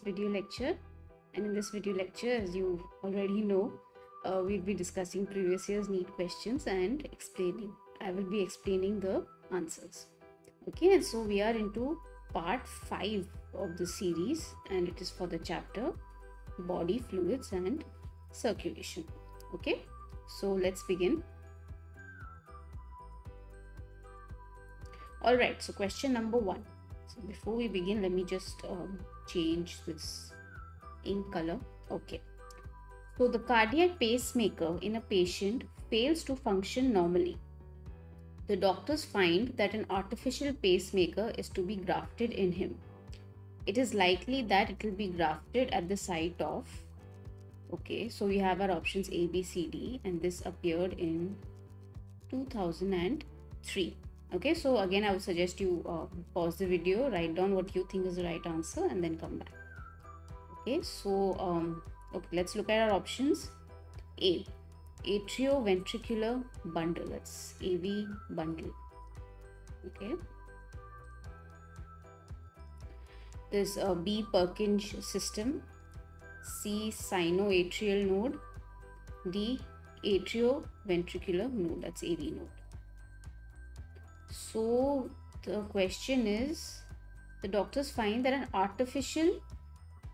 video lecture. And in this video lecture, as you already know, we'll be discussing previous year's NEET questions and I will be explaining the answers. Okay, and so we are into part 5 of the series, and it is for the chapter body fluids and circulation. Okay, so let's begin. All right, so question number 1. So before we begin, let me just change this ink color. Okay, so the cardiac pacemaker in a patient fails to function normally. The doctors find that an artificial pacemaker is to be grafted in him. It is likely that it will be grafted at the site of. Okay, so we have our options A, B, C, D, and this appeared in 2003. Okay, so again, I would suggest you pause the video, write down what you think is the right answer, and then come back. Okay, so okay, let's look at our options. A, atrioventricular bundle, that's AV bundle. Okay, there's a B, Purkinje system. C, sinoatrial node. D, atrioventricular node, that's AV node. So the question is, the doctors find that an artificial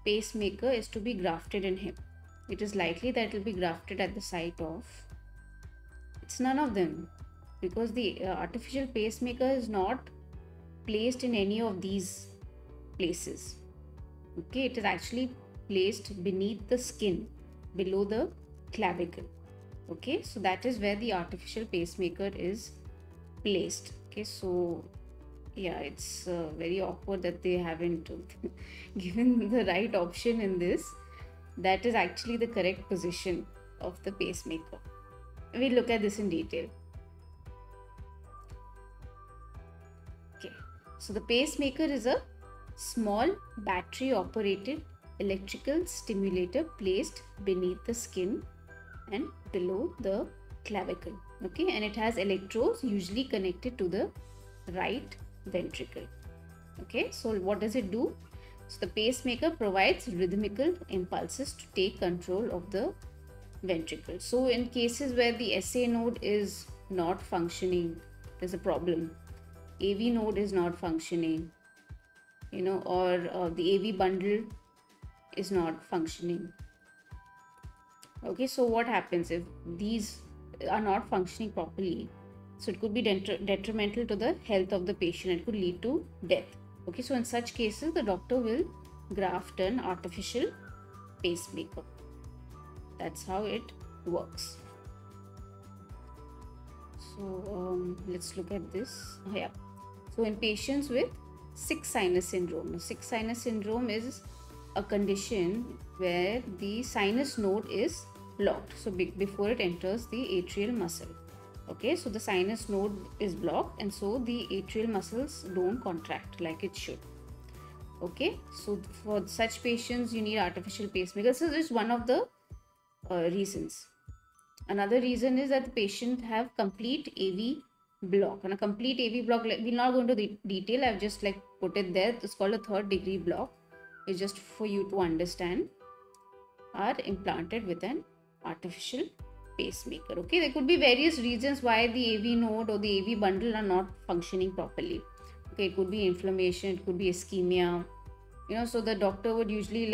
pacemaker is to be grafted in him. It is likely that it will be grafted at the site of. It's none of them, because the artificial pacemaker is not placed in any of these places. Okay, it is actually placed beneath the skin, below the clavicle. Okay, so that is where the artificial pacemaker is placed. Okay, so yeah, it's very awkward that they haven't given the right option in this. That is actually the correct position of the pacemaker. We'll look at this in detail. Okay, so the pacemaker is a small battery operated electrical stimulator placed beneath the skin and below the clavicle. Okay, and it has electrodes usually connected to the right ventricle. Okay, so what does it do? So the pacemaker provides rhythmical impulses to take control of the ventricle. So in cases where the SA node is not functioning, there's a problem. AV node is not functioning, or the AV bundle is not functioning. Okay, so what happens if these are not functioning properly? So it could be detrimental to the health of the patient. It could lead to death. Okay, so in such cases, the doctor will graft an artificial pacemaker. That's how it works. So let's look at this. Yeah. So in patients with sick sinus syndrome. Sick sinus syndrome is a condition where the sinus node is blocked. So before it enters the atrial muscle. Okay, so the sinus node is blocked, and so the atrial muscles don't contract like it should. Okay, so for such patients you need artificial pacemakers. So this is one of the reasons. Another reason is that the patient have complete AV block, and a complete AV block, we'll not go into the detail, I've just put it there. It's called a 3rd degree block. It's just for you to understand, are implanted with an artificial pacemaker. Okay, there could be various reasons why the AV node or the AV bundle are not functioning properly. Okay, it could be inflammation, it could be ischemia, so the doctor would usually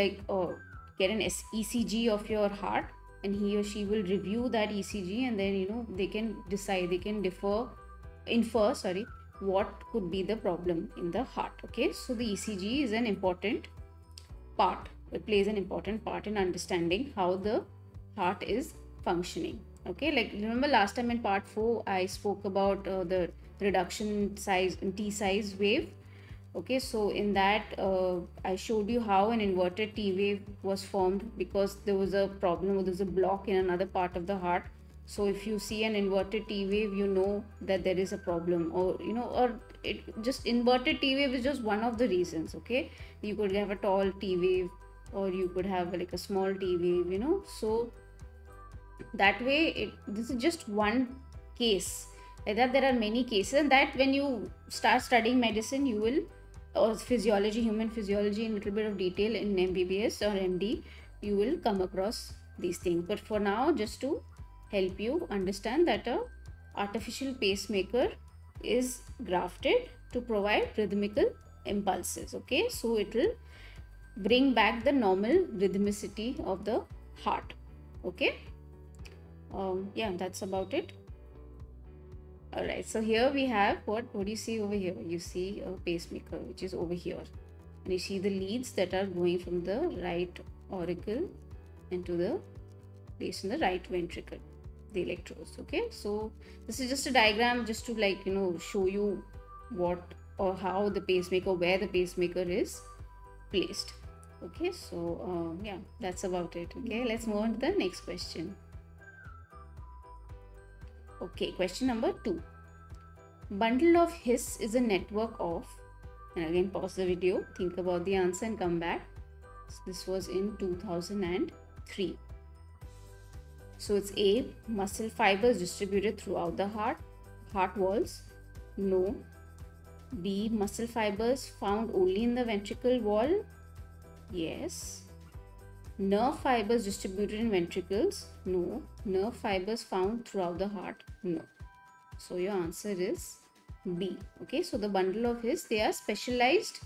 get an ECG of your heart, and he or she will review that ECG, and then they can decide, they can infer what could be the problem in the heart. Okay, so the ECG is an important part. It plays an important part in understanding how the heart is functioning. Okay, remember last time in part 4 I spoke about the reduction size in T size wave. Okay, so in that I showed you how an inverted T wave was formed because there was a problem, or there's a block in another part of the heart. So if you see an inverted T wave, you know that there is a problem, or just inverted T wave is just one of the reasons. Okay, you could have a tall T wave, or you could have a small T wave, so that way this is just one case. Like that there are many cases, and that when you start studying medicine you will or physiology, human physiology in a little bit of detail in MBBS or MD, you will come across these things. But for now, just to help you understand that a artificial pacemaker is grafted to provide rhythmical impulses. Okay, so it will bring back the normal rhythmicity of the heart. Okay, yeah, that's about it. All right, so here we have what do you see over here? You see a pacemaker which is over here, and you see the leads that are going from the right auricle into the place in the right ventricle, the electrodes. Okay, so this is just a diagram just to, like, you know, show you what or how the pacemaker, where the pacemaker is placed. Okay, so yeah, that's about it. Okay, let's move on to the next question. Okay, question number 2. Bundle of His is a network of, and again pause the video, think about the answer and come back. So this was in 2003. So it's A, muscle fibers distributed throughout the heart walls. No. B, muscle fibers found only in the ventricle wall. Yes. Nerve fibers distributed in ventricles. No. Nerve fibers found throughout the heart. No. So your answer is B. Okay, so the bundle of His, they are specialized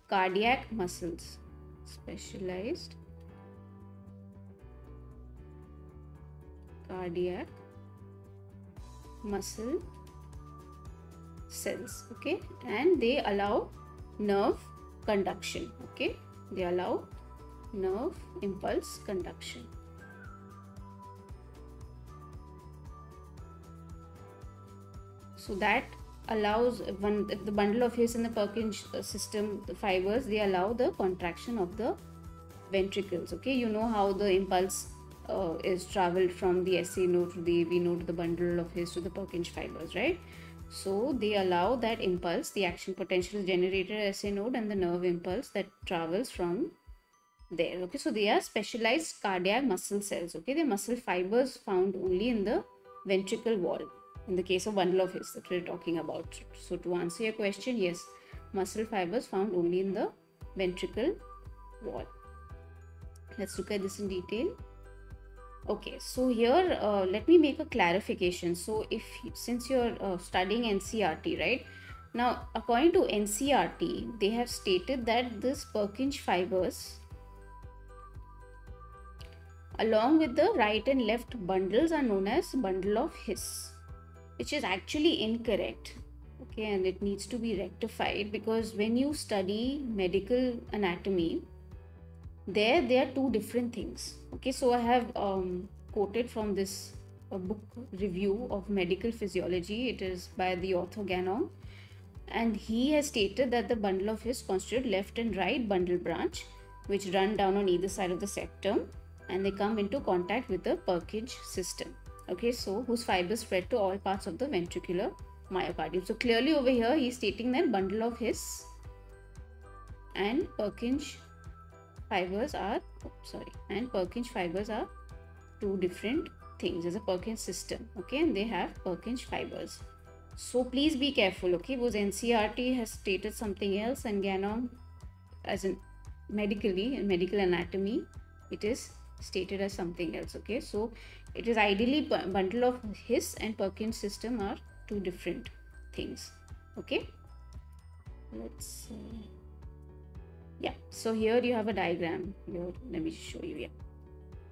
cardiac muscles. Specialized cardiac muscle cells. Okay, and they allow nerve conduction. Okay, they allow nerve impulse conduction. So that allows, when the bundle of His in the Purkinje system, the fibers, they allow the contraction of the ventricles. Okay, you know how the impulse is traveled from the SA node to the AV node to the bundle of His to the Purkinje fibers, right? So they allow that impulse, the action potential is generated at SA node and the nerve impulse that travels from there. Okay, so they are specialized cardiac muscle cells. Okay, they're muscle fibers found only in the ventricle wall, in the case of bundle of His that we're talking about. So to answer your question, yes, muscle fibers found only in the ventricle wall. Let's look at this in detail. Okay, so here let me make a clarification. So since you're studying NCERT, right? Now, according to NCERT, they have stated that this Purkinje fibers, along with the right and left bundles, are known as bundle of His, which is actually incorrect. Okay, and it needs to be rectified, because when you study medical anatomy, there are two different things. Okay, so I have quoted from this book review of medical physiology. It is by the author Ganong, and he has stated that the bundle of His constitute left and right bundle branch, which run down on either side of the septum, and they come into contact with the Purkinje system. Okay, so whose fibers spread to all parts of the ventricular myocardium. So clearly over here he is stating that bundle of His and Purkinje fibers are two different things. There's a Purkinje system, okay, and they have Purkinje fibers. So please be careful, okay, because NCERT has stated something else, and Ganong, as in medically, in medical anatomy, it is stated as something else. Okay, so it is ideally bundle of His and Purkinje system are two different things. Okay, let's yeah, so here you have a diagram. Here, let me show you. Yeah,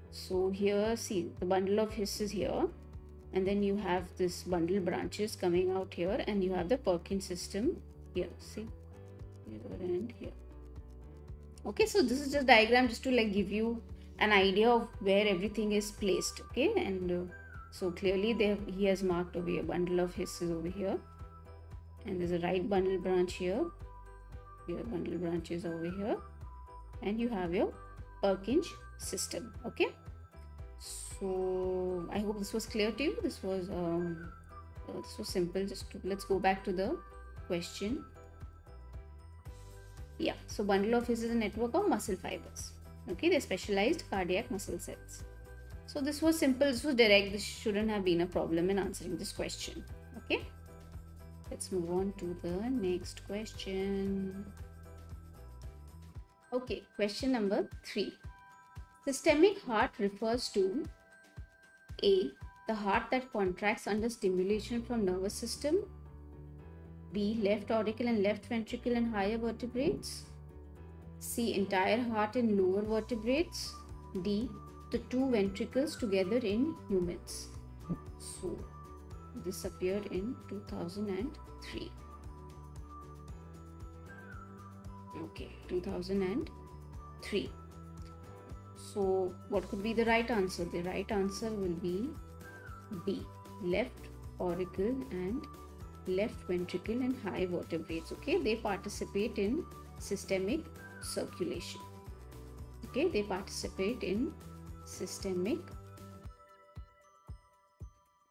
so here, see, the bundle of His is here, and then you have this bundle branches coming out here, and you have the Purkinje system here. See, here and here. Okay, so this is just diagram just to like give you an idea of where everything is placed. Okay, and so clearly there he has marked over here, bundle of His is over here, and there's a right bundle branch here. Your bundle branches over here, and you have your Purkinje system. Okay, so I hope this was clear to you. This was simple. Let's go back to the question. Yeah, so bundle of His is a network of muscle fibers. Okay, they're specialized cardiac muscle cells. So this was simple, this was direct. This shouldn't have been a problem in answering this question. Okay, let's move on to the next question. Okay, question number 3. Systemic heart refers to A. The heart that contracts under stimulation from nervous system. B. Left auricle and left ventricle in higher vertebrates. C. Entire heart in lower vertebrates. D. The two ventricles together in humans. So, this appeared in 2003. Okay, 2003. So, what could be the right answer? The right answer will be B. Left auricle and left ventricle in high vertebrates. Okay, they participate in systemic circulation. Okay, they participate in systemic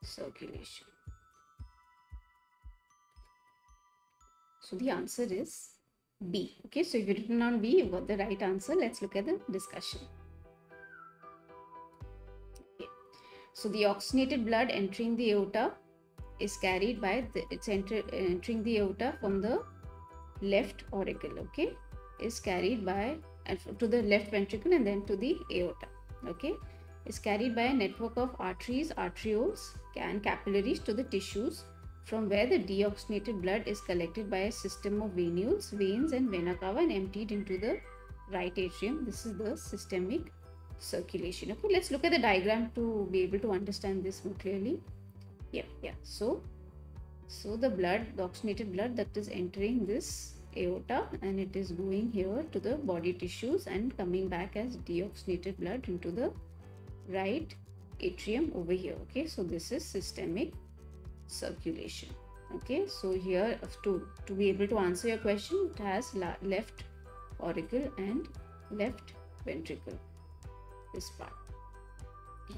circulation. So the answer is B. Okay, so if you written on B, you got the right answer. Let's look at the discussion. Okay. So the oxygenated blood entering the aorta is carried by entering the aorta from the left auricle. Okay, is carried by to the left ventricle and then to the aorta. Okay, is carried by a network of arteries, arterioles, and capillaries to the tissues, from where the deoxygenated blood is collected by a system of venules, veins, and vena cava and emptied into the right atrium. This is the systemic circulation. Okay, let's look at the diagram to be able to understand this more clearly. Yeah. So the blood, the oxygenated blood that is entering this aorta, and it is going here to the body tissues and coming back as deoxygenated blood into the right atrium over here. Okay, so this is systemic circulation. Okay, so here to be able to answer your question, it has left auricle and left ventricle, this part,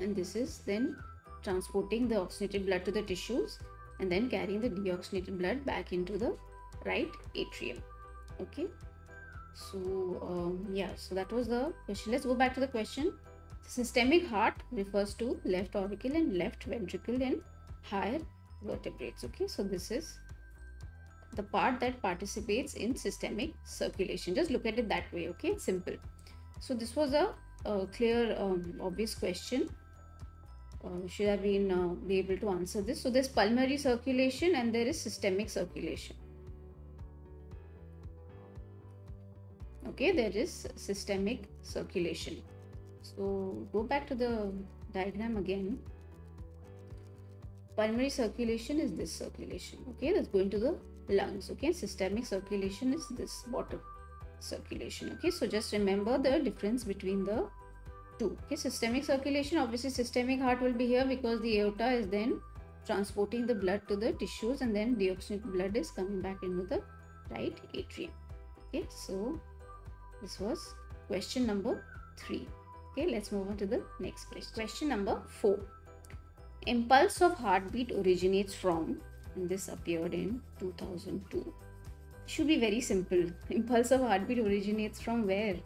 and this is then transporting the oxygenated blood to the tissues and then carrying the deoxygenated blood back into the right atrium. Okay, so so that was the question. Let's go back to the question. Systemic heart refers to left auricle and left ventricle in higher vertebrates. Okay, so this is the part that participates in systemic circulation. Just look at it that way. Okay, it's simple. So this was a clear, obvious question. Should have been be able to answer this. So there's pulmonary circulation and there is systemic circulation. Okay, there is systemic circulation. So go back to the diagram again. Pulmonary circulation is this circulation. Okay, that's going to the lungs. Okay, systemic circulation is this bottom circulation. Okay, so just remember the difference between the two. Okay, systemic circulation, obviously systemic heart will be here because the aorta is then transporting the blood to the tissues and then deoxygenated blood is coming back into the right atrium. Okay, so this was question number 3. Okay, let's move on to the next question. Question number 4. Impulse of heartbeat originates from, and this appeared in 2002. Should be very simple. Impulse of heartbeat originates from where?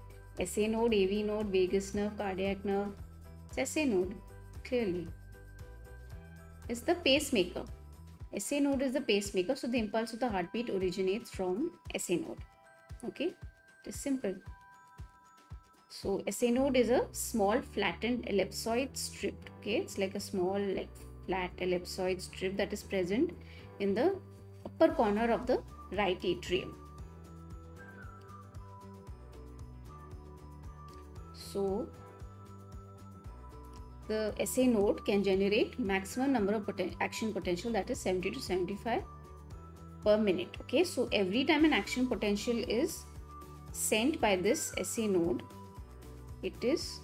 SA node, AV node, vagus nerve, cardiac nerve. It's SA node, clearly. It's the pacemaker. SA node is the pacemaker, so the impulse of the heartbeat originates from SA node. Okay, it is simple. So SA node is a small flattened ellipsoid strip. Okay, it's like a small flat ellipsoid strip that is present in the upper corner of the right atrium. So the SA node can generate maximum number of action potential, that is 70 to 75 per minute. Okay, so every time an action potential is sent by this SA node, it is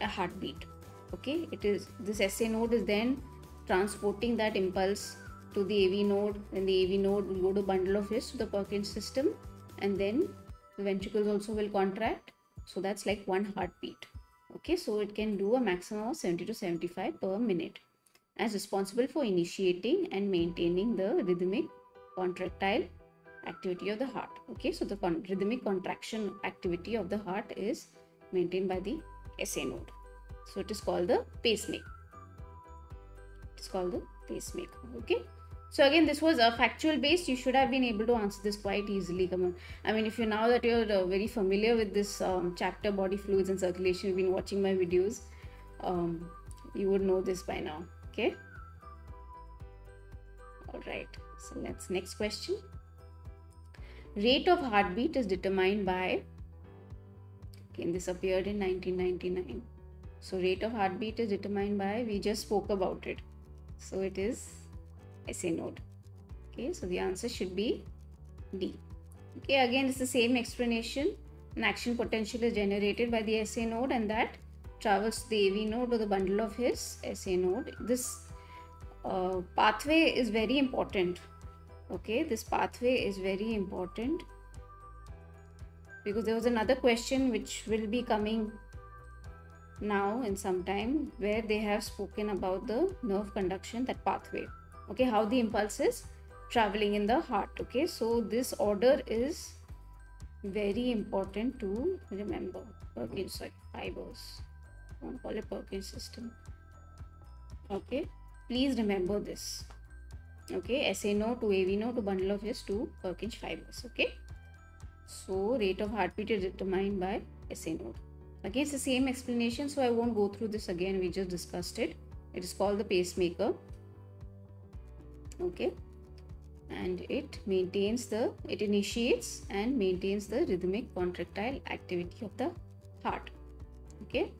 a heartbeat. Okay, it is this SA node is then transporting that impulse to the AV node, and the AV node will go to bundle of his to the Purkinje system, and then the ventricles also will contract. So that's like one heartbeat. Okay, so it can do a maximum of 70 to 75 per minute, as responsible for initiating and maintaining the rhythmic contractile activity of the heart. Okay, so the rhythmic contraction activity of the heart is maintained by the SA node. So it is called the pacemaker. It is called the pacemaker. Okay, So again, this was a factual based. You should have been able to answer this quite easily. Come on. I mean, if you now that you're very familiar with this chapter, body fluids and circulation, you've been watching my videos, you would know this by now. Okay. All right. So let's next question. Rate of heartbeat is determined by. Again, this appeared in 1999. So rate of heartbeat is determined by. We just spoke about it. So it is SA node. Okay, so the answer should be D. Okay, again it's the same explanation. An action potential is generated by the SA node and that travels to the AV node or the bundle of his SA node. This pathway is very important. Okay, this pathway is very important because there was another question which will be coming now in some time where they have spoken about the nerve conduction, that pathway. Okay, how the impulse is traveling in the heart. Okay, so this order is very important to remember. Purkinje fibers, don't call it Purkinje system. Okay, please remember this. Okay, SA node to AV node to bundle of His to Purkinje fibers. Okay, so rate of heartbeat is determined by SA node. Again, it's the same explanation, so I won't go through this again. We just discussed it. It is called the pacemaker. Okay, and it initiates and maintains the rhythmic contractile activity of the heart. Okay,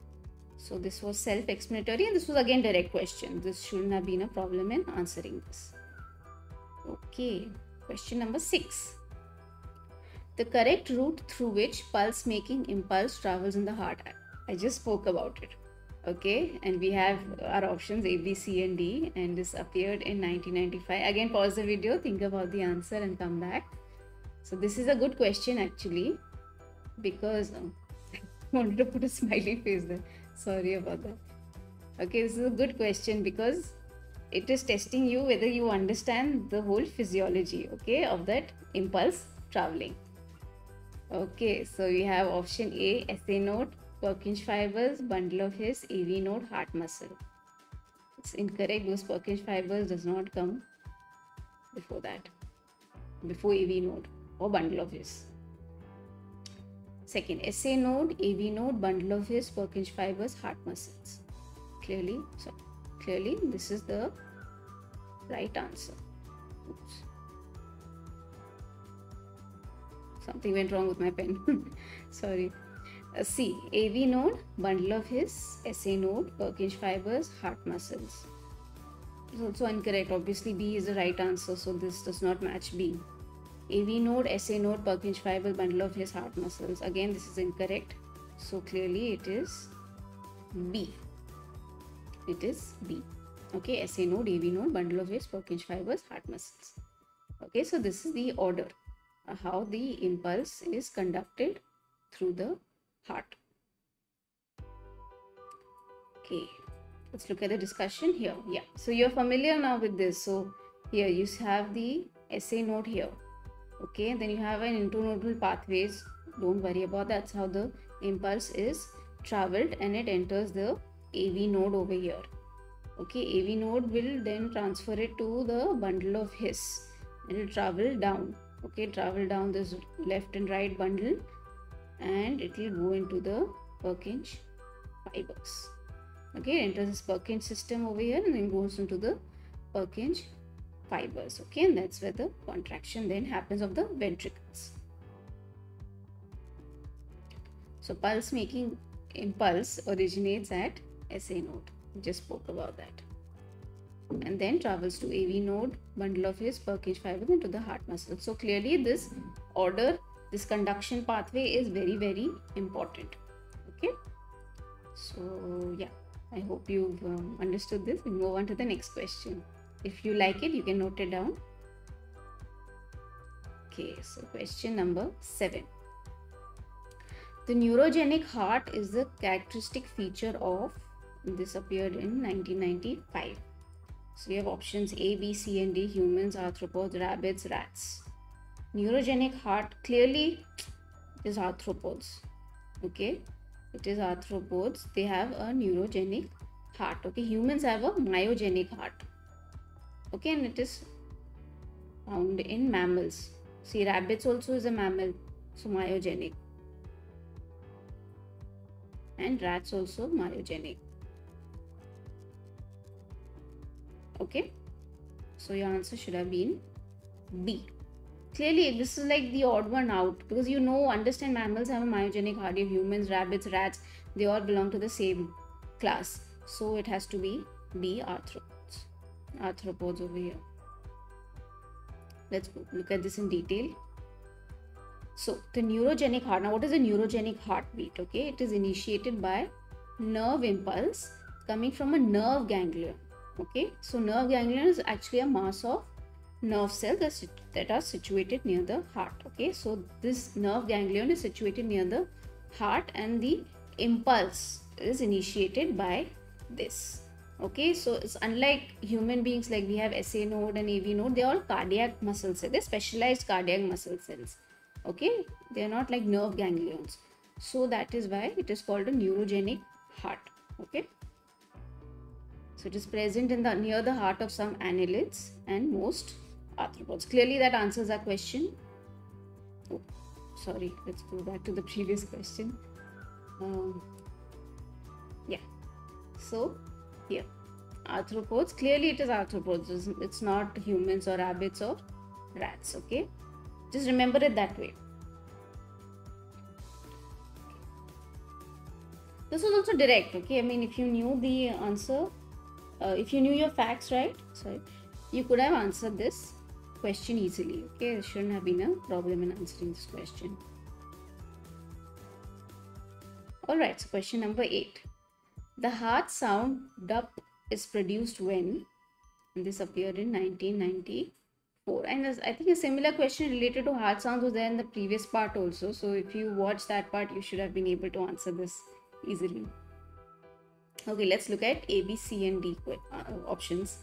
so this was self-explanatory and this was again direct question. This shouldn't have been a problem in answering this. Okay, question number 6. The correct route through which pulse making impulse travels in the heart. I just spoke about it. Okay, and we have our options A, B, C and D, and this appeared in 1995. Again, pause the video, think about the answer and come back. So this is a good question actually, because I wanted to put a smiley face there. Sorry about that. Okay, this is a good question because it is testing you whether you understand the whole physiology, okay, of that impulse traveling. Okay, so we have option A, SA node, Purkinje fibers, bundle of His, AV node, heart muscle. It's incorrect because Purkinje fibers does not come before that, before AV node or bundle of His. Second, SA node, AV node, bundle of His, Purkinje fibers, heart muscles. Clearly, this is the right answer. Oops. Something went wrong with my pen. Sorry. C, AV node, bundle of His, SA node, Purkinje fibers, heart muscles. It's also incorrect. Obviously, B is the right answer, so this does not match B. AV node, SA node, Purkinje fibers, bundle of His, heart muscles. Again, this is incorrect. So clearly, it is B. It is B. Okay, SA node, AV node, bundle of His, Purkinje fibers, heart muscles. Okay, so this is the order. How the impulse is conducted through the heart. Okay, let's look at the discussion here. Yeah, so you're familiar now with this. So here you have the SA node here. Okay, then you have an internodal pathways. Don't worry about that. That's how the impulse is traveled and it enters the AV node over here. Okay, AV node will then transfer it to the bundle of His. It will travel down. Okay, travel down this left and right bundle and it will go into the Purkinje fibers. Okay, it enters this Purkinje system over here and then goes into the Purkinje fibers. Okay, and that's where the contraction then happens of the ventricles. So pulse making impulse originates at SA node. We just spoke about that. And then travels to AV node, bundle of His, Purkinje fibers into the heart muscle. So clearly this order, this conduction pathway is very, very important. Okay. So yeah, I hope you've understood this. We'll move on to the next question. If you like it, you can note it down. Okay, so question number 7. The neurogenic heart is the characteristic feature of, this appeared in 1995. So we have options A, B, C and D, humans, arthropods, rabbits, rats. Neurogenic heart, clearly it is arthropods. Okay, it is arthropods. They have a neurogenic heart. Okay, humans have a myogenic heart. Okay, and it is found in mammals. See, rabbits also is a mammal, so myogenic. And rats also myogenic. Okay, so your answer should have been B. Clearly, this is like the odd one out, because understand mammals have a myogenic heart. Humans, rabbits, rats, they all belong to the same class. So it has to be B, arthropods. Arthropods over here. Let's look at this in detail. So the neurogenic heart. Now, what is a neurogenic heartbeat? Okay, it is initiated by nerve impulse coming from a nerve ganglion. Okay, so nerve ganglion is actually a mass of nerve cells that are situated near the heart. Okay, so this nerve ganglion is situated near the heart, and the impulse is initiated by this. Okay, so it's unlike human beings, like we have SA node and AV node. They're all cardiac muscle cells. They're specialized cardiac muscle cells. Okay, they're not like nerve ganglions. So that is why it is called a neurogenic heart. Okay, so it is present in near the heart of some annelids and most arthropods. Clearly that answers our question. Oh, sorry, let's go back to the previous question. Yeah, so here arthropods, clearly it is arthropods. It's not humans or rabbits or rats. Okay, just remember it that way. This was also direct. Okay, I mean, if you knew the answer, if you knew your facts, right, sorry, you could have answered this question easily. Okay, there shouldn't have been a problem in answering this question. All right, so question number 8. The heart sound dup is produced when? And this appeared in 1994. And I think a similar question related to heart sounds was there in the previous part also. So if you watch that part, you should have been able to answer this easily. Okay, let's look at A, B, C, and D options.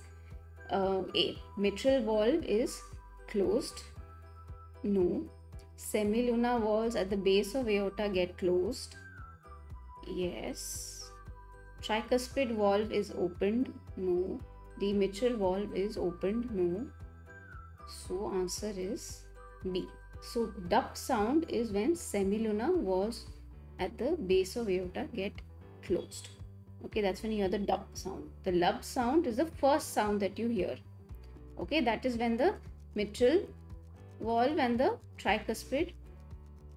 A, mitral valve is closed. No. Semilunar valves at the base of aorta get closed. Yes. Tricuspid valve is opened. No. The mitral valve is opened. No. So answer is B. So dup sound is when semilunar valves at the base of aorta get closed. Okay, that's when you hear the dup sound. The lub sound is the first sound that you hear. Okay, that is when the mitral valve and the tricuspid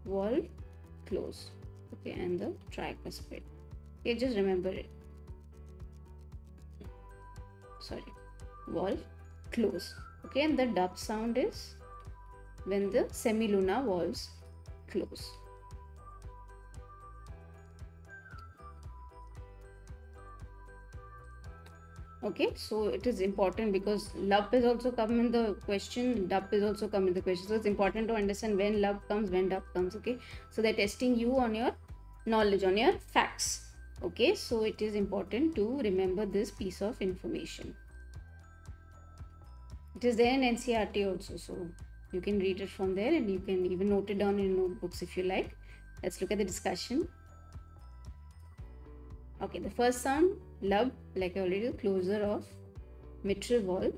valve close. Okay, and the tricuspid. Okay, just remember it. Sorry, valve close. Okay, and the dup sound is when the semilunar valves close. Okay, so it is important because lub is also come in the question, dup is also come in the question. So it's important to understand when lub comes, when dup comes. Okay, so they're testing you on your knowledge, on your facts. Okay, so it is important to remember this piece of information. It is there in NCERT also, so you can read it from there, and you can even note it down in notebooks if you like. Let's look at the discussion. Okay, the first sound, lub, like I already did, closure of mitral valve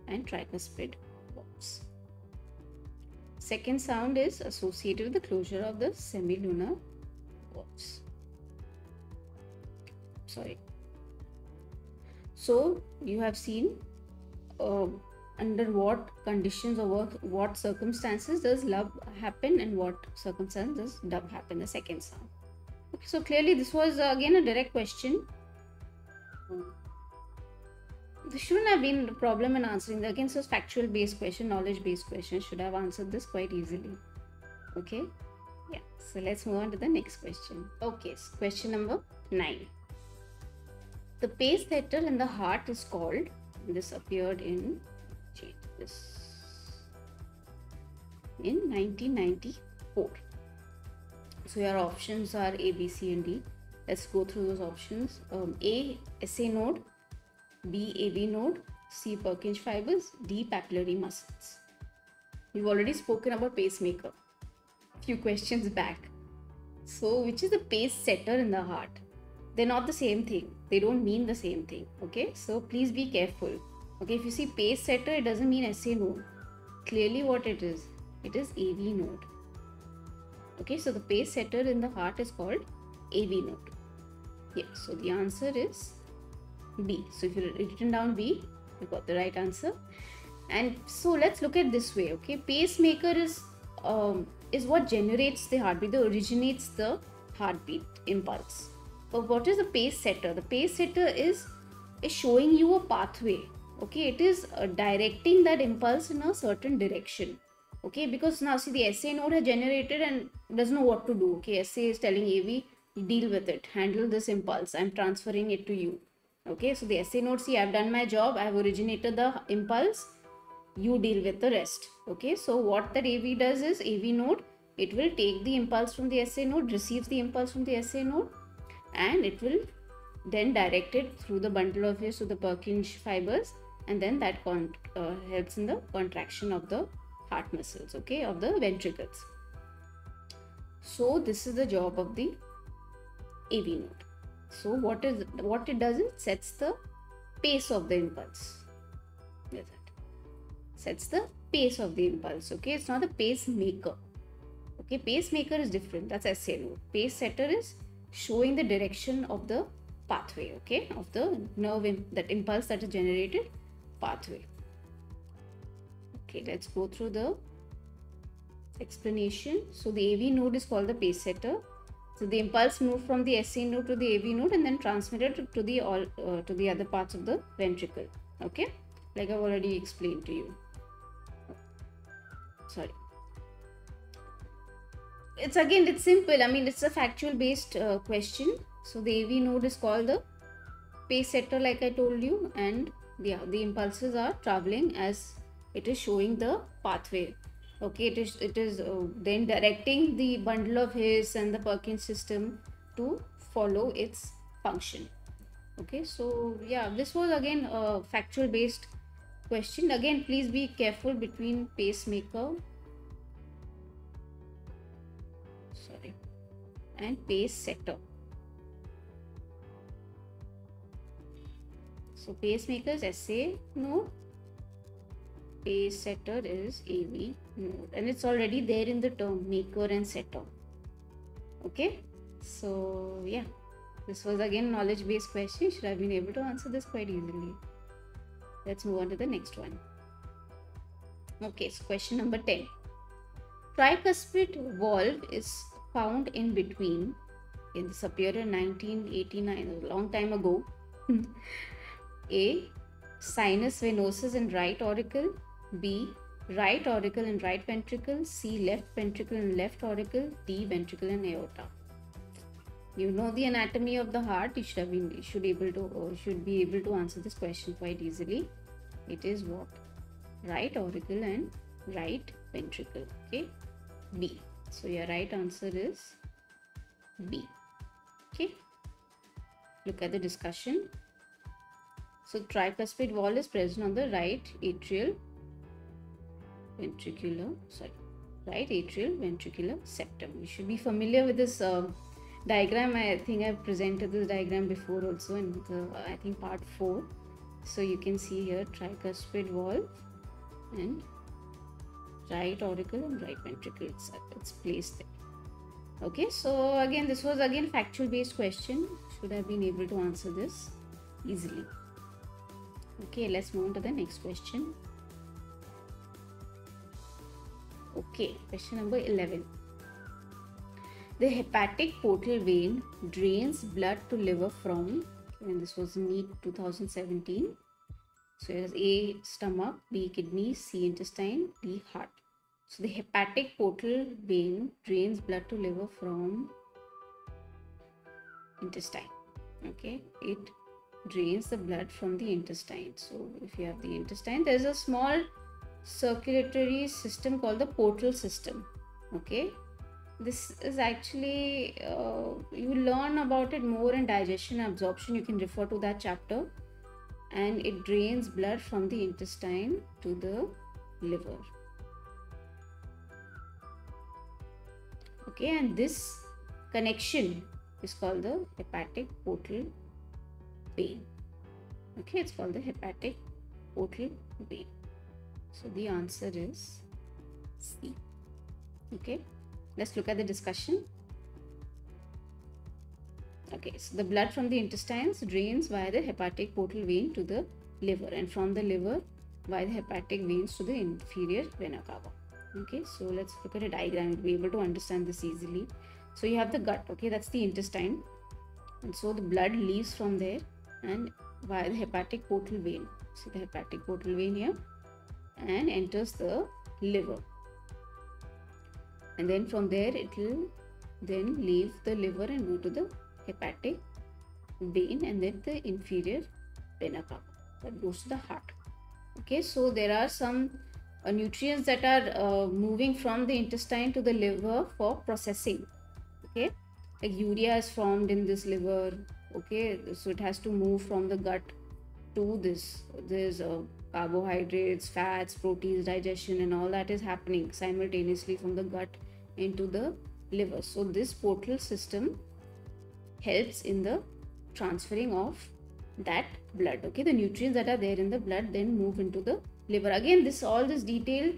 and tricuspid valves. Second sound is associated with the closure of the semilunar valves. Sorry. So you have seen under what conditions or what circumstances does lub happen and what circumstances does dub happen, the second sound. Okay, so clearly this was again a direct question. This shouldn't have been a problem in answering. Again, so factual based question, knowledge based question, should have answered this quite easily. Okay, yeah, so let's move on to the next question. Okay, so question number 9. The pace setter in the heart is called, this appeared in 1994. So your options are A, B, C, and D. Let's go through those options. A, SA node. B, AV node. C, Purkinje fibers. D, papillary muscles. We've already spoken about pacemaker a few questions back. So which is the pace setter in the heart? They're not the same thing. They don't mean the same thing. Okay, so please be careful. Okay, if you see pace setter, it doesn't mean SA node. clearly what it is. It is AV node. Okay, so the pace setter in the heart is called AV node. Yeah, so the answer is B. So if you written down B, you got the right answer. And so let's look at this way. Okay, pacemaker is what generates the heartbeat, that originates the heartbeat impulse. But what is the pace setter? The pace setter is showing you a pathway. Okay, it is directing that impulse in a certain direction. Okay, because now see, the SA node has generated and doesn't know what to do. Okay, SA is telling AV, deal with it, handle this impulse, I'm transferring it to you. Okay, so the SA node, see, I've done my job, I've originated the impulse, you deal with the rest. Okay, so what that AV does is, AV node, it will take the impulse from the SA node, receives the impulse from the SA node, and it will then direct it through the bundle of hairs to the Purkinje fibers, and then that helps in the contraction of the heart muscles, okay, of the ventricles. So this is the job of the AV node. So what it does is sets the pace of the impulse. That's it. Sets the pace of the impulse. Okay, it's not a pacemaker. Okay, pacemaker is different. That's SA node. Pace setter is showing the direction of the pathway. Okay, of the nerve, that impulse that is generated pathway. Okay, let's go through the explanation. So the AV node is called the pace setter. So the impulse moved from the SA node to the AV node and then transmitted to the other parts of the ventricle. Okay, like I've already explained to you. Sorry. It's simple. I mean, it's a factual based question. So the AV node is called the pace setter, like I told you, and the impulses are traveling as it is showing the pathway. Okay, it is then directing the bundle of hairs and the Purkinje system to follow its function. Okay, so yeah, this was again a factual based question. Again, please be careful between pacemaker, and pace setter. So pacemaker is SA node, pace setter is AV node, and it's already there in the term maker and setter. Okay, so yeah, this was again knowledge based question. Should have been able to answer this quite easily. Let's move on to the next one. Okay, so question number 10. Tricuspid valve is found in between. In this appeared in 1989, a long time ago. A. Sinus venosus in right auricle. B. Right auricle and right ventricle. C. Left ventricle and left auricle. D. Ventricle and aorta. You know the anatomy of the heart. You should be able to answer this question quite easily. It is what? Right auricle and right ventricle. Okay, B. So your right answer is B. Okay, look at the discussion. So tricuspid valve is present on the right atrial ventricular septum. You should be familiar with this diagram. I think I've presented this diagram before also in I think part 4. So you can see here tricuspid valve and right auricle and right ventricle itself. It's placed there. Okay, so again, this was again factual based question. Should have been able to answer this easily. Okay, let's move on to the next question. Okay, question number 11. The hepatic portal vein drains blood to liver from, and this was NEET 2017. So it is A. stomach, B. kidney, C. intestine, D. heart. So the hepatic portal vein drains blood to liver from intestine. Okay, it drains the blood from the intestine. So if you have the intestine, there is a small circulatory system called the portal system. Okay, this is actually you learn about it more in digestion and absorption. You can refer to that chapter. And it drains blood from the intestine to the liver. Okay, and this connection is called the hepatic portal vein. Okay, it's called the hepatic portal vein. So the answer is C. Okay, let's look at the discussion. Okay, so the blood from the intestines drains via the hepatic portal vein to the liver, and from the liver via the hepatic veins to the inferior vena cava. Okay, so let's look at a diagram. You'll be able to understand this easily. So you have the gut, okay, that's the intestine, and so the blood leaves from there and via the hepatic portal vein. See the hepatic portal vein here, and enters the liver, and then from there it will then leave the liver and go to the hepatic vein and then the inferior vena cava that goes to the heart. Okay, so there are some nutrients that are moving from the intestine to the liver for processing. Okay, like urea is formed in this liver. Okay, so it has to move from the gut to this. There's carbohydrates, fats, proteins, digestion, and all that is happening simultaneously from the gut into the liver. So this portal system helps in the transferring of that blood. Okay, the nutrients that are there in the blood then move into the liver. Again, all this detail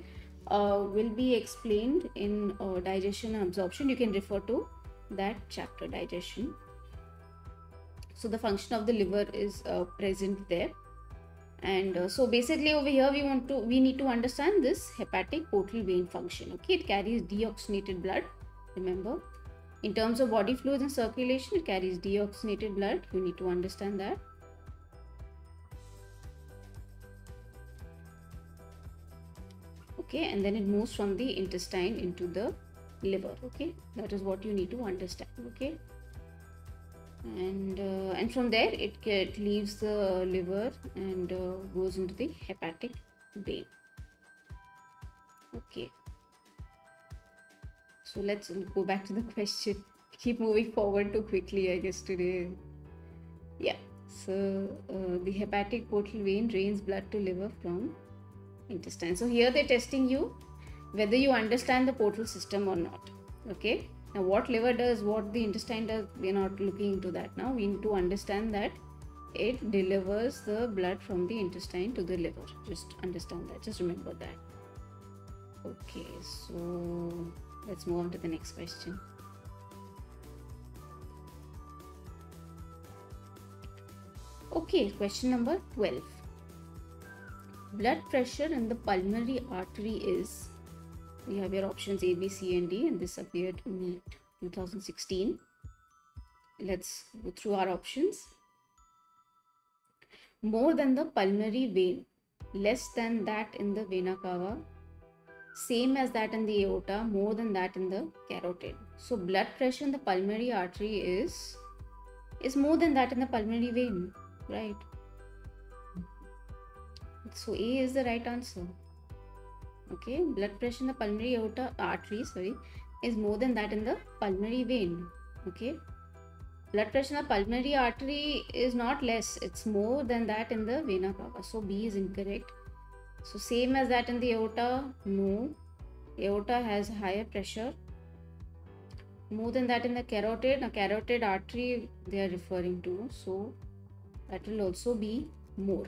will be explained in digestion and absorption. You can refer to that chapter, digestion. So the function of the liver is present there, and so basically over here we need to understand this hepatic portal vein function. Okay, it carries deoxygenated blood. Remember, in terms of body fluids and circulation, it carries deoxygenated blood. You need to understand that. Okay, and then it moves from the intestine into the liver. Okay, that is what you need to understand. Okay, and from there it leaves the liver and goes into the hepatic vein. Okay, so let's go back to the question. Keep moving forward too quickly, I guess, today. Yeah, so the hepatic portal vein drains blood to liver from intestine. So here they're testing you whether you understand the portal system or not. Okay, now what liver does, what the intestine does, we're not looking into that now. We need to understand that it delivers the blood from the intestine to the liver. Just understand that, just remember that. Okay, so let's move on to the next question. Okay, question number 12. Blood pressure in the pulmonary artery is, you have your options A, B, C and D, and this appeared in NEET 2016. Let's go through our options. More than the pulmonary vein, less than that in the vena cava, same as that in the aorta, more than that in the carotid. So blood pressure in the pulmonary artery is more than that in the pulmonary vein, right? So A is the right answer. Okay, blood pressure in the pulmonary artery is more than that in the pulmonary vein. Okay, blood pressure in the pulmonary artery is not less, it's more than that in the vena cava. So B is incorrect. So same as that in the aorta, no. Aorta has higher pressure. More than that in the carotid, a carotid artery they are referring to, so that will also be more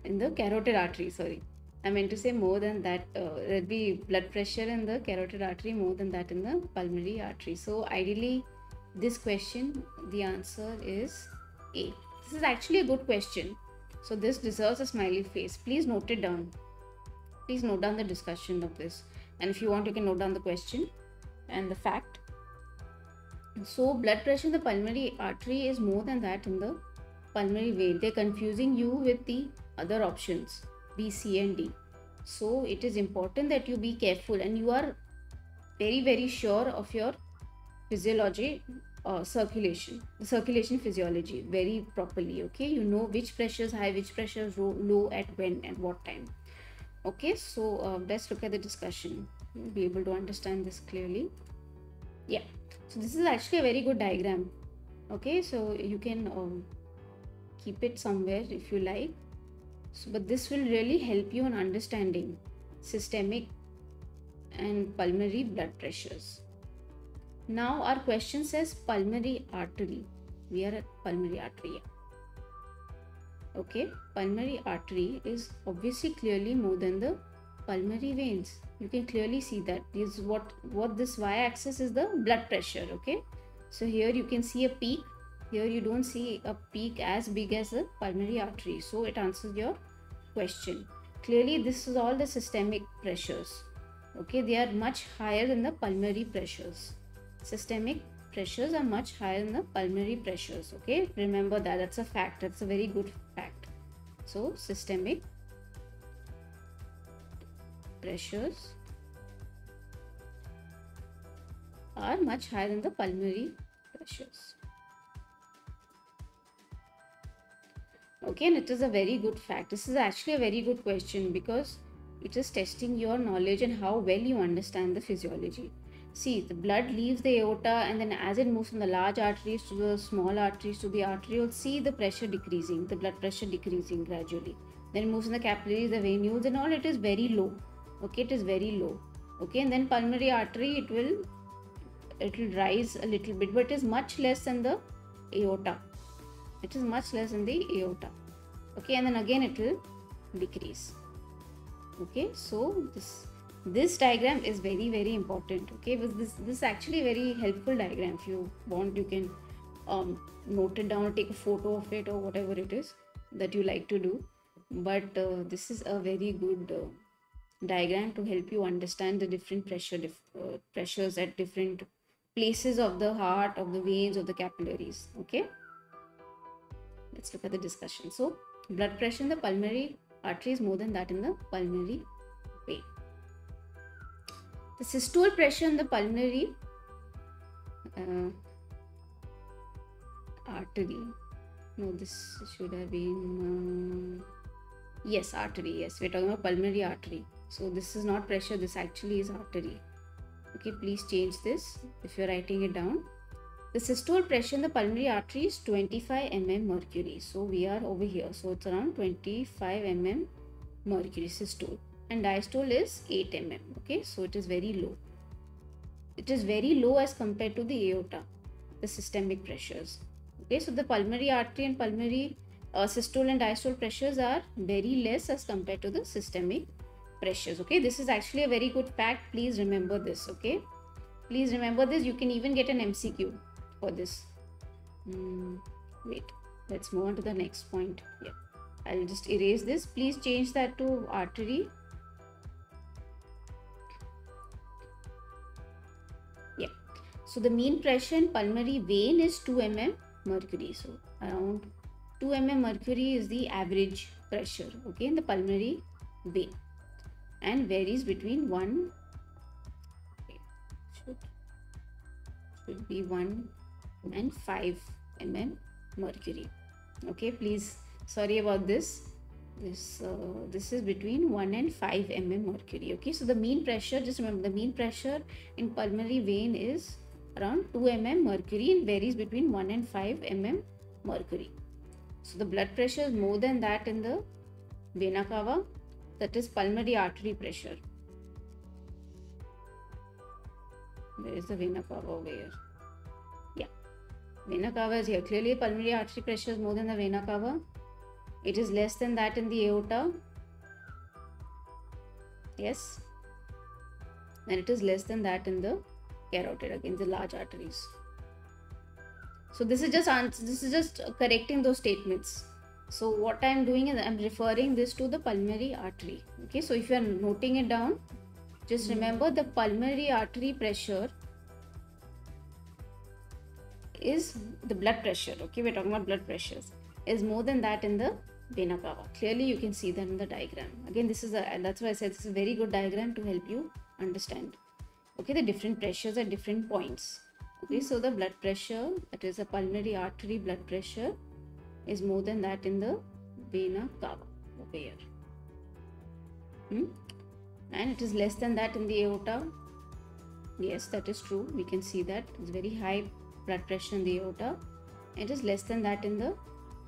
in the carotid artery. Sorry, I meant to say more than that. There'll be blood pressure in the carotid artery more than that in the pulmonary artery. So ideally, this question, the answer is A. This is actually a good question. So this deserves a smiley face. Please note it down. Please note down the discussion of this. And if you want, you can note down the question and the fact. So blood pressure in the pulmonary artery is more than that in the pulmonary vein. They're confusing you with the other options B, C and D. So it is important that you be careful and you are very, very sure of your physiology, circulation physiology very properly. Okay, you know which pressure is high, which pressure is low, at when and what time. Okay, so let's look at the discussion. You'll be able to understand this clearly. Yeah, so this is actually a very good diagram. Okay, so you can keep it somewhere if you like. So, but this will really help you in understanding systemic and pulmonary blood pressures. Now our question says pulmonary artery. We are at pulmonary artery. Okay, pulmonary artery is obviously clearly more than the pulmonary veins. You can clearly see that. This is what this y-axis is the blood pressure. Okay, so here you can see a peak. Here you don't see a peak as big as the pulmonary artery. So it answers your question. Clearly, this is all the systemic pressures. Okay, they are much higher than the pulmonary pressures. Systemic pressures are much higher than the pulmonary pressures. Okay, remember that. That's a fact. That's a very good fact. So systemic pressures are much higher than the pulmonary pressures. Okay, and it is a very good fact. This is actually a very good question because it is testing your knowledge and how well you understand the physiology. See, the blood leaves the aorta, and then as it moves from the large arteries to the small arteries to the arterioles, see the pressure decreasing, the blood pressure decreasing gradually. Then it moves in the capillaries, the venules, and all. It is very low. Okay, it is very low. Okay, and then pulmonary artery, it will rise a little bit, but it is much less than the aorta. It is much less than the aorta. Okay, and then again it will decrease. Okay, so this diagram is very important. Okay, but this is actually a very helpful diagram. If you want, you can note it down or take a photo of it or whatever it is that you like to do. But this is a very good diagram to help you understand the different pressures at different places of the heart, of the veins, of the capillaries. Okay, let's look at the discussion. So blood pressure in the pulmonary artery is more than that in the pulmonary vein. The systole pressure in the pulmonary artery. No, this should have been yes, artery. Yes, we're talking about pulmonary artery. So this is not pressure. This actually is artery. Okay, please change this if you're writing it down. The systole pressure in the pulmonary artery is 25 mm mercury. So we are over here. So it's around 25 mm mercury systole. And diastole is 8 mm. Okay, so it is very low. It is very low as compared to the aorta, the systemic pressures. Okay, so the pulmonary artery and pulmonary systole and diastole pressures are very less as compared to the systemic pressures. Okay, this is actually a very good fact. Please remember this. Okay, please remember this. You can even get an MCQ for this. Wait, let's move on to the next point. Yeah, I'll just erase this. Please change that to artery. Yeah, so the mean pressure in pulmonary vein is 2 mm mercury. So around 2 mm mercury is the average pressure, okay, in the pulmonary vein, and varies between 1 should be 1 and 5 mm mercury. Okay, please, sorry about this. This is between 1 and 5 mm mercury. Okay, so the mean pressure, just remember, the mean pressure in pulmonary vein is around 2 mm mercury and varies between 1 and 5 mm mercury. So the blood pressure is more than that in the vena cava, that is pulmonary artery pressure. There is the vena cava over here. Yeah, vena cava is here. Clearly pulmonary artery pressure is more than the vena cava. It is less than that in the aorta. Yes, and it is less than that in the carotid, again the large arteries. So this is just correcting those statements. So what I am doing is I am referring this to the pulmonary artery. Okay, so if you are noting it down, just remember the pulmonary artery pressure is the blood pressure. Okay, we're talking about blood pressures, is more than that in the vena cava. Clearly you can see that in the diagram. Again, this is that's why I said this is a very good diagram to help you understand, okay, the different pressures at different points. Okay, so the blood pressure, that is a pulmonary artery blood pressure, is more than that in the vena cava over here. And it is less than that in the aorta. Yes, that is true. We can see that it's very high blood pressure in the aorta. It is less than that in the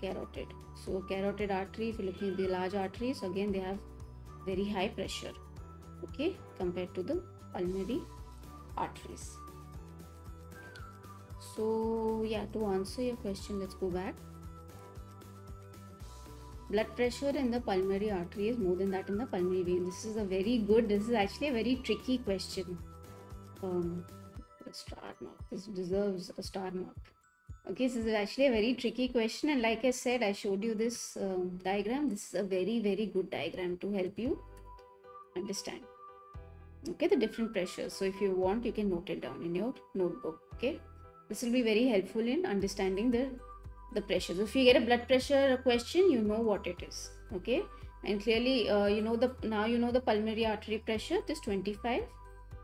carotid. So carotid artery, if you're looking at the large arteries, again they have very high pressure, okay, compared to the pulmonary arteries. So yeah, to answer your question, let's go back. blood pressure in the pulmonary artery is more than that in the pulmonary vein? This is actually a very tricky question. A star mark. This deserves a star mark. Okay, so this is actually a very tricky question, and like I said, I showed you this diagram. This is a very, very good diagram to help you understand. Okay, the different pressures. So if you want, you can note it down in your notebook. Okay, this will be very helpful in understanding the pressures. If you get a blood pressure question, you know what it is. Okay, and clearly you know the pulmonary artery pressure is 25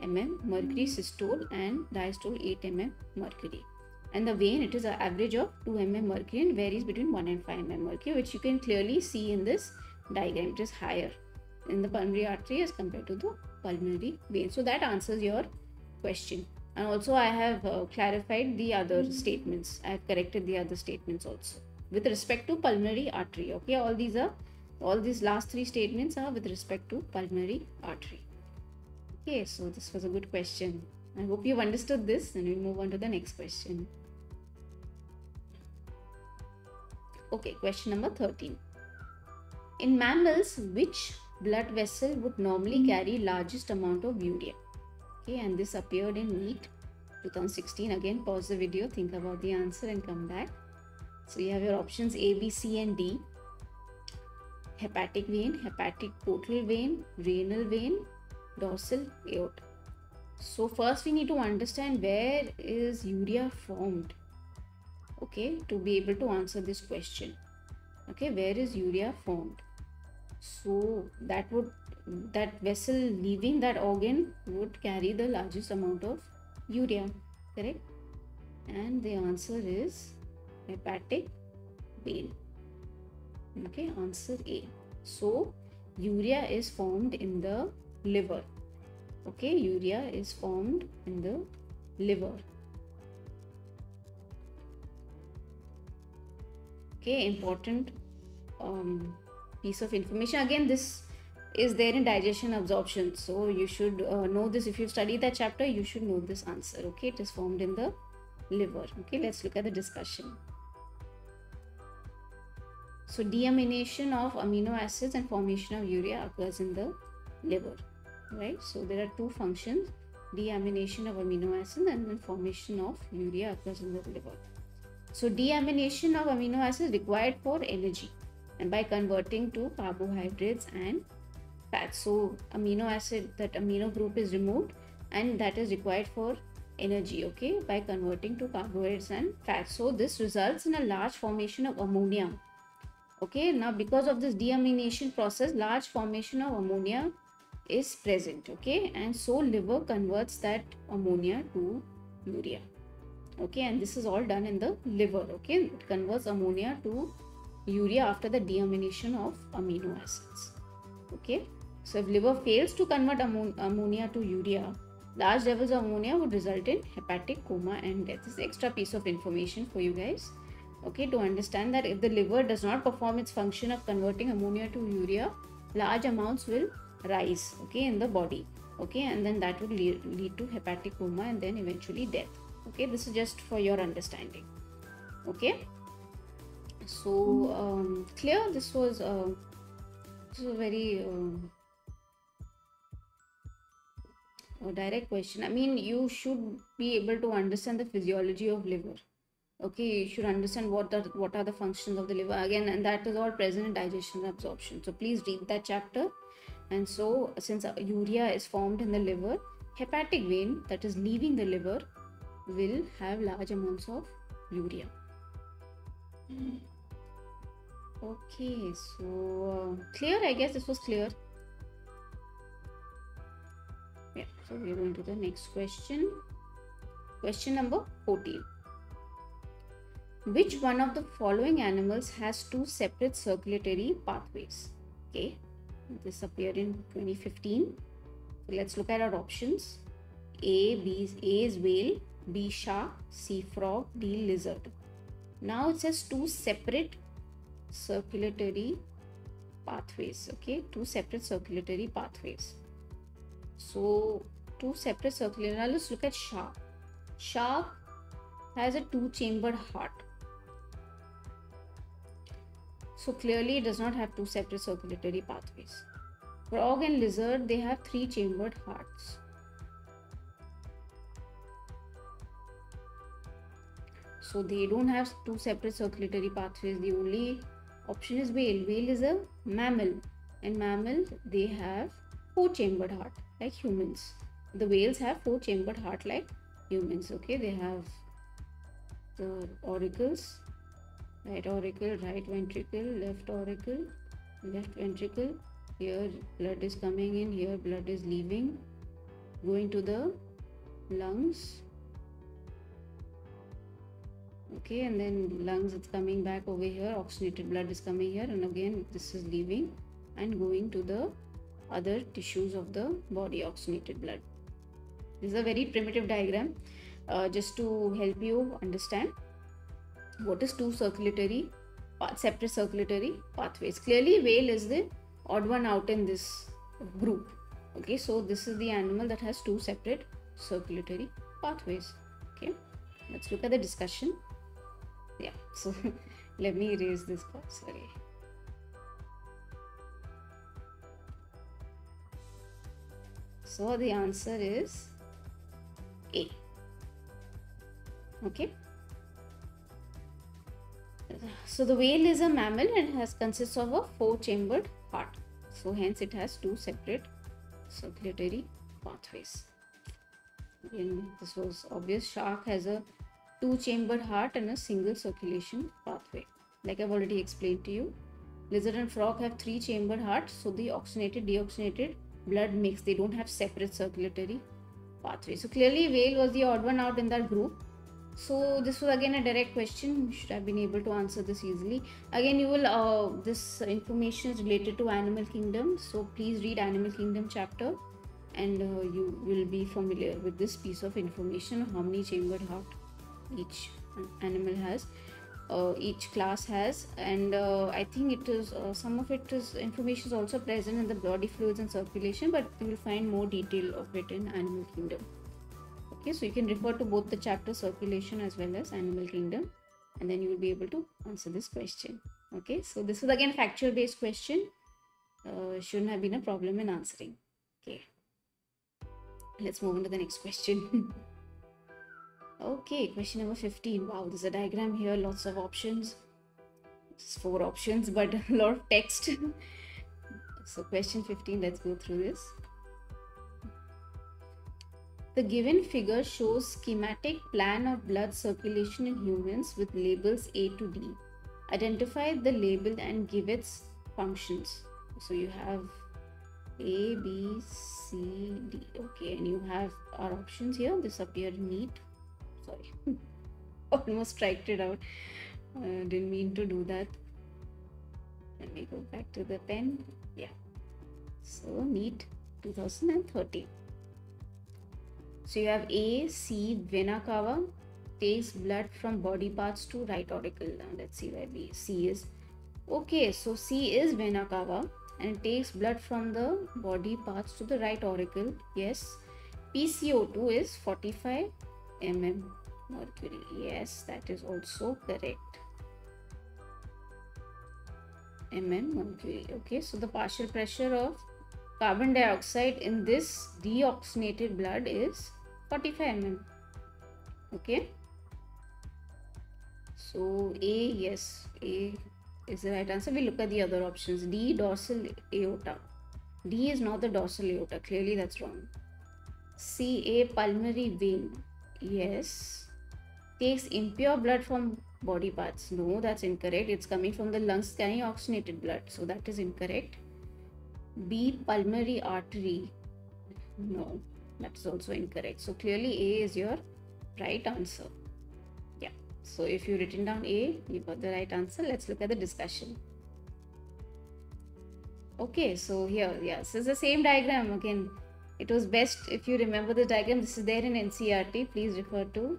mm mercury systole and diastole 8 mm mercury, and the vein, it is an average of 2 mm mercury and varies between 1 and 5 mm mercury, which you can clearly see in this diagram. It is higher in the pulmonary artery as compared to the pulmonary vein. So that answers your question. And also I have clarified the other statements. I have corrected the other statements also with respect to pulmonary artery. Okay, all these last three statements are with respect to pulmonary artery. Okay, so this was a good question. I hope you've understood this, and we'll move on to the next question. Okay, question number 13. In mammals, which blood vessel would normally carry largest amount of urea? Okay, and this appeared in NEET 2016. Again, pause the video, think about the answer and come back. So you have your options A, B, C and D. Hepatic vein, hepatic portal vein, renal vein, dorsal aorta. So first we need to understand where is urea formed, okay, to be able to answer this question. Okay, where is urea formed? So that vessel leaving that organ would carry the largest amount of urea, correct? And the answer is hepatic vein. Okay, answer A. So urea is formed in the liver. Okay, urea is formed in the liver. Okay, important piece of information. Again, this is there in digestion absorption, so you should know this. If you've studied that chapter, you should know this answer. Okay, it is formed in the liver. Okay, let's look at the discussion. So deamination of amino acids and formation of urea occurs in the liver, right? So there are two functions: deamination of amino acids and then formation of urea occurs in the liver. So deamination of amino acids required for energy and by converting to carbohydrates and fats. So amino acid, that amino group is removed and that is required for energy, okay, by converting to carbohydrates and fats. So this results in a large formation of ammonia. Okay, now because of this deamination process, large formation of ammonia is present. Okay, and so liver converts that ammonia to urea. Okay, and this is all done in the liver. Okay, it converts ammonia to urea after the deamination of amino acids. Okay, so if liver fails to convert ammonia to urea, large levels of ammonia would result in hepatic coma and death. This is extra piece of information for you guys. Okay, to understand that if the liver does not perform its function of converting ammonia to urea, large amounts will rise, okay, in the body. Okay, and then that would lead to hepatic coma and then eventually death. Okay, this is just for your understanding. Okay, so clear? This was a very a direct question. I mean, you should be able to understand the physiology of liver. Okay, you should understand what are the functions of the liver again, and that is all present in digestion and absorption. So please read that chapter. And so since urea is formed in the liver, hepatic vein, that is leaving the liver, will have large amounts of urea. Okay, so clear? I guess this was clear. Yeah, so we're going to the next question. Question number 14. Which one of the following animals has two separate circulatory pathways? Okay, this appeared in 2015. So let's look at our options. A is whale, B shark, C frog, D lizard. Now it says two separate circulatory pathways. Okay, two separate circulatory pathways. So two separate circulatory. Now let's look at shark. Shark has a two-chambered heart. So clearly it does not have two separate circulatory pathways. Frog and lizard, they have three chambered hearts. So they don't have two separate circulatory pathways. The only option is whale. Whale is a mammal, and mammal, they have four chambered heart like humans. The whales have four chambered heart like humans. Okay, they have the auricles, right auricle, right ventricle, left auricle, left ventricle. Here blood is coming in, here blood is leaving, going to the lungs. Okay, and then lungs, it's coming back over here, oxygenated blood is coming here, and again this is leaving and going to the other tissues of the body, oxygenated blood. This is a very primitive diagram, just to help you understand what is two circulatory separate circulatory pathways. Clearly whale is the odd one out in this group. Okay, so this is the animal that has two separate circulatory pathways. Okay, let's look at the discussion. Yeah, so let me erase this part, sorry. So the answer is A. Okay, so the whale is a mammal and consists of a four-chambered heart. So hence it has two separate circulatory pathways. And this was obvious. Shark has a two-chambered heart and a single circulation pathway, like I've already explained to you. Lizard and frog have three-chambered hearts, so the oxygenated deoxygenated blood mix, they don't have separate circulatory pathway. So clearly whale was the odd one out in that group. So this was again a direct question. You should have been able to answer this easily. Again, you will this information is related to animal kingdom, so please read animal kingdom chapter, and you will be familiar with this piece of information, how many chambered heart each animal has, each class has. And I think it is some of it is information is also present in the body fluids and circulation, but you will find more detail of it in animal kingdom. Okay, so you can refer to both the chapter circulation as well as animal kingdom, and then you will be able to answer this question. Okay, so this is again factual based question, shouldn't have been a problem in answering. Okay, let's move on to the next question. Okay, question number 15. Wow, there's a diagram here, lots of options. It's 4 options, but a lot of text. So question 15, let's go through this. The given figure shows schematic plan of blood circulation in humans with labels A to D. Identify the label and give its functions. So you have A, B, C, D. Okay, and you have our options here. This appeared neat. Sorry, almost typed it out. Didn't mean to do that. Let me go back to the pen. Yeah. So NEET 2013. So you have A, C, vena cava, takes blood from body parts to right auricle. Now let's see where B, C is. Okay, so C is vena cava and takes blood from the body parts to the right auricle. Yes. PCO2 is 45 mm mercury. Yes, that is also correct. Mm mercury. Okay, so the partial pressure of carbon dioxide in this deoxygenated blood is 45 mm. Okay, so A, yes, A is the right answer. We look at the other options. D, dorsal aorta. D is not the dorsal aorta, clearly that's wrong. C, A, pulmonary vein. Yes. Takes impure blood from body parts. No, that's incorrect. It's coming from the lungs carrying oxygenated blood, so that is incorrect. B, pulmonary artery. No, that's also incorrect. So clearly A is your right answer. Yeah, so if you've written down A, you got the right answer. Let's look at the discussion. Okay, so here, yes, it's the same diagram again. It was best if you remember the diagram. This is there in NCERT. Please refer to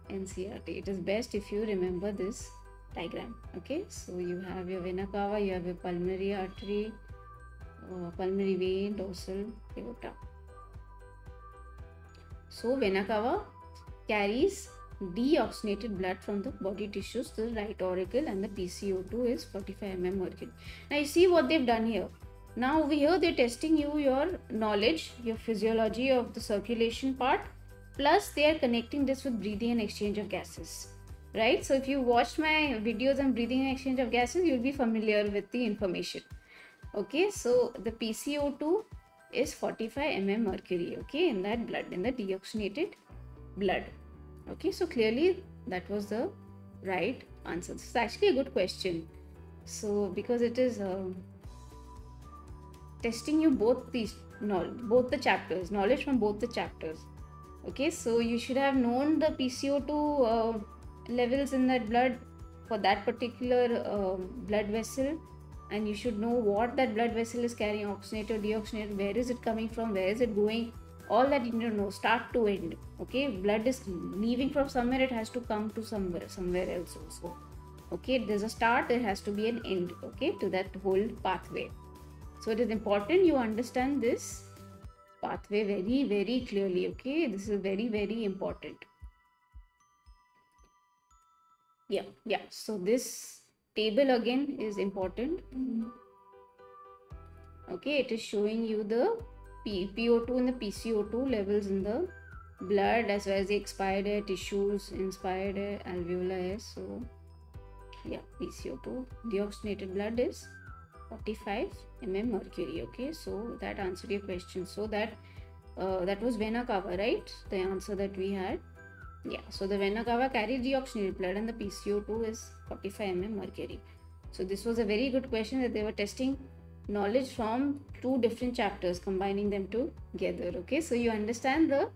NCERT. It is best if you remember this diagram. Okay, so you have your vena cava, you have your pulmonary artery, pulmonary vein, dorsal aorta. So vena cava carries deoxygenated blood from the body tissues to the right auricle, and the PCO2 is 45 mm mercury. Now you see what they've done here. Now over here they're testing your knowledge, your physiology of the circulation part, plus they are connecting this with breathing and exchange of gases, right? So if you watched my videos on breathing and exchange of gases, you'll be familiar with the information. Okay, so the PCO2 is 45 mm mercury, okay, in that blood, in the deoxygenated blood. Okay, so clearly that was the right answer. This is actually a good question. So because it is testing you both the chapters, knowledge from both the chapters. Okay, so you should have known the PCO2 levels in that blood for that particular blood vessel, and you should know what that blood vessel is carrying, oxygenated, deoxygenated, where is it coming from, where is it going, all that you need to know, start to end. Okay, blood is leaving from somewhere, it has to come to somewhere else also. Okay, there's a start, there has to be an end, okay, to that whole pathway. So it is important you understand this pathway very, very clearly. Okay, this is very, very important. Yeah, so this table again is important. Okay, it is showing you the PO2 and the PCO2 levels in the blood, as well as the expired air tissues, inspired air, alveolar air. So yeah, PCO2, deoxygenated blood is 45 mm mercury. Okay, so that answered your question. So that was vena cava, right? The answer that we had. Yeah, so the vena cava carries deoxygenated blood and the PCO2 is 45 mm mercury. So this was a very good question, that they were testing knowledge from two different chapters, combining them together. Okay, so you understand the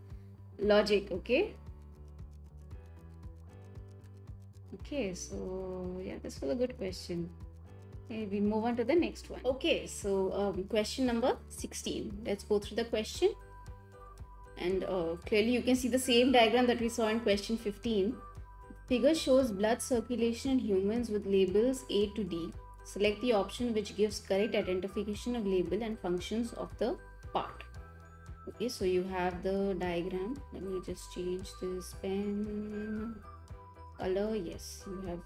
logic. Okay, so yeah, this was a good question. Okay, we move on to the next one. Okay, so question number 16. Let's go through the question. And clearly you can see the same diagram that we saw in question 15. Figure shows blood circulation in humans with labels A to D. Select the option which gives correct identification of label and functions of the part. Okay, so you have the diagram. Let me just change this pen color. Yes, you have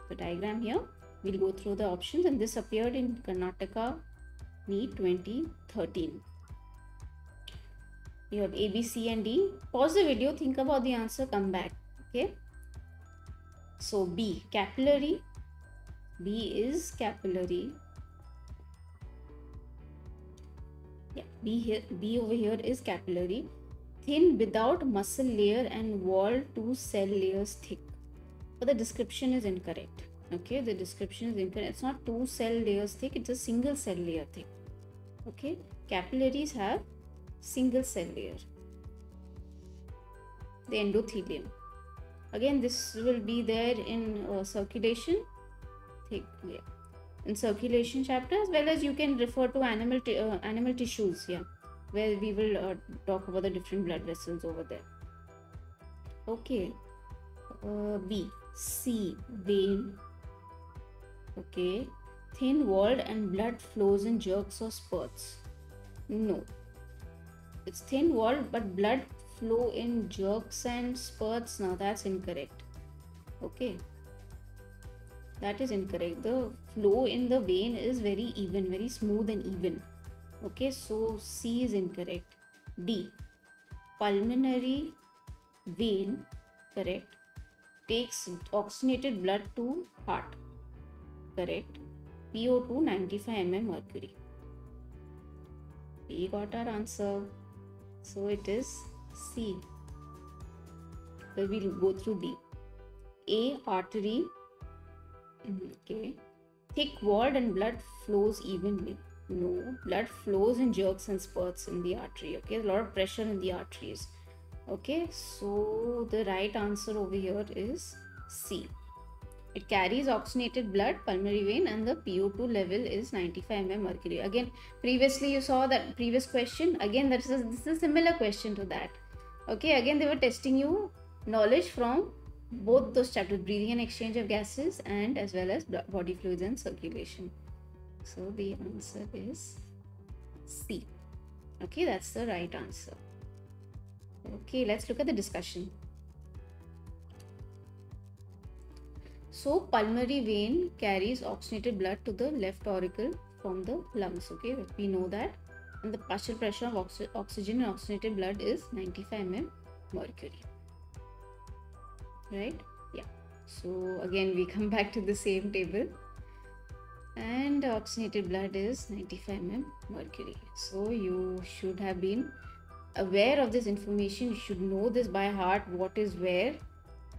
the diagram here. We'll go through the options, and this appeared in Karnataka NEET 2013. You have A, B, C and D. Pause the video, think about the answer, come back. Okay. So B, capillary. B is capillary. Yeah, B over here is capillary. Thin without muscle layer and wall 2 cell layers thick. But the description is incorrect. Okay, the description is incorrect. It's not 2 cell layers thick, it's a single cell layer thick. Okay, capillaries have single cell layer. The endothelium. Again, this will be there in circulation. Yeah, in circulation chapter, as well as you can refer to animal tissues. Yeah, where we will talk about the different blood vessels over there. Okay, B, C, vein. Okay, thin walled and blood flows in jerks or spurts. No, it's thin walled but blood flow in jerks and spurts. Now that's incorrect. Okay, that is incorrect. The flow in the vein is very even, very smooth and even. Okay, so C is incorrect. D, pulmonary vein, correct, takes oxygenated blood to heart, correct. PO2 95 mm mercury. We got our answer. So it is C. So we'll go through D. A, artery. Okay. Thick walled and blood flows evenly. No, blood flows in jerks and spurts in the artery. Okay, a lot of pressure in the arteries. Okay, so the right answer over here is C. It carries oxygenated blood, pulmonary vein, and the PO2 level is 95 mm mercury. Again, previously you saw that previous question. Again, this is a similar question to that. Okay, again they were testing you knowledge from both those chapters, breathing and exchange of gases, and as well as body fluids and circulation. So the answer is C. Okay, that's the right answer. Okay, let's look at the discussion. So pulmonary vein carries oxygenated blood to the left auricle from the lungs. Okay, we know that. And the partial pressure of oxygen and oxygenated blood is 95 mm mercury. Right? Yeah. So again, we come back to the same table. And oxygenated blood is 95 mm mercury. So you should have been aware of this information. You should know this by heart, what is where.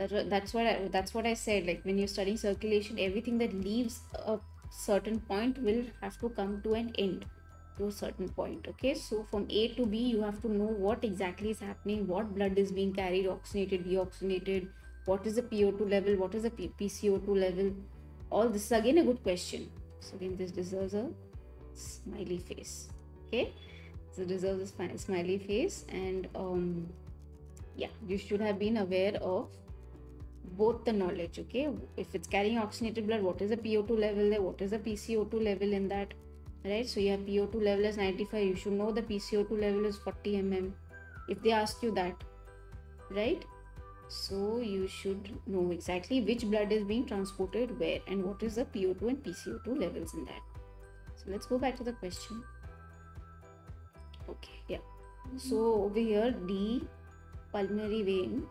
That's what I said. Like when you're studying circulation, everything that leaves a certain point will have to come to an end, to a certain point. Okay, so from A to B, you have to know what exactly is happening, what blood is being carried, oxygenated, deoxygenated, what is the PO2 level, what is the PCO2 level. All this is again a good question. So again, this deserves a smiley face. Okay, so deserves a smiley face. And yeah, you should have been aware of both the knowledge. Okay, if it's carrying oxygenated blood, what is the PO2 level there, what is the PCO2 level in that, right? So you have PO2 level is 95, you should know the PCO2 level is 40 mm if they ask you that, right? So you should know exactly which blood is being transported where and what is the PO2 and PCO2 levels in that. So let's go back to the question. Okay, yeah, so over here D pulmonary vein,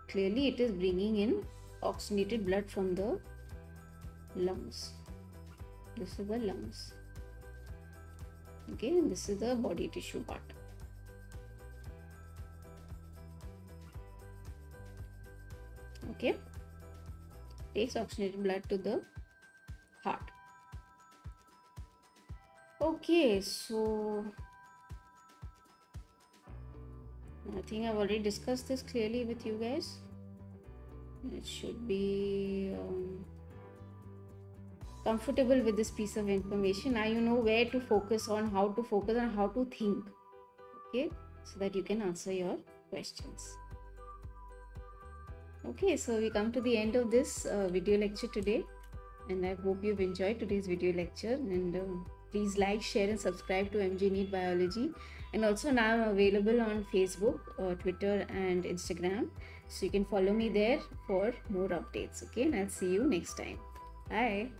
clearly it is bringing in oxygenated blood from the lungs. This is the lungs. Okay, and this is the body tissue part. Okay, takes oxygenated blood to the heart. Okay, so I think I've already discussed this clearly with you guys. It should be comfortable with this piece of information. Now you know where to focus on, how to focus on, how to think. Okay, so that you can answer your questions. Okay, so we come to the end of this video lecture today, and I hope you've enjoyed today's video lecture. And please like, share and subscribe to MJ NEET Biology. And also now I'm available on Facebook, Twitter and Instagram, so you can follow me there for more updates. Okay, and I'll see you next time. Bye.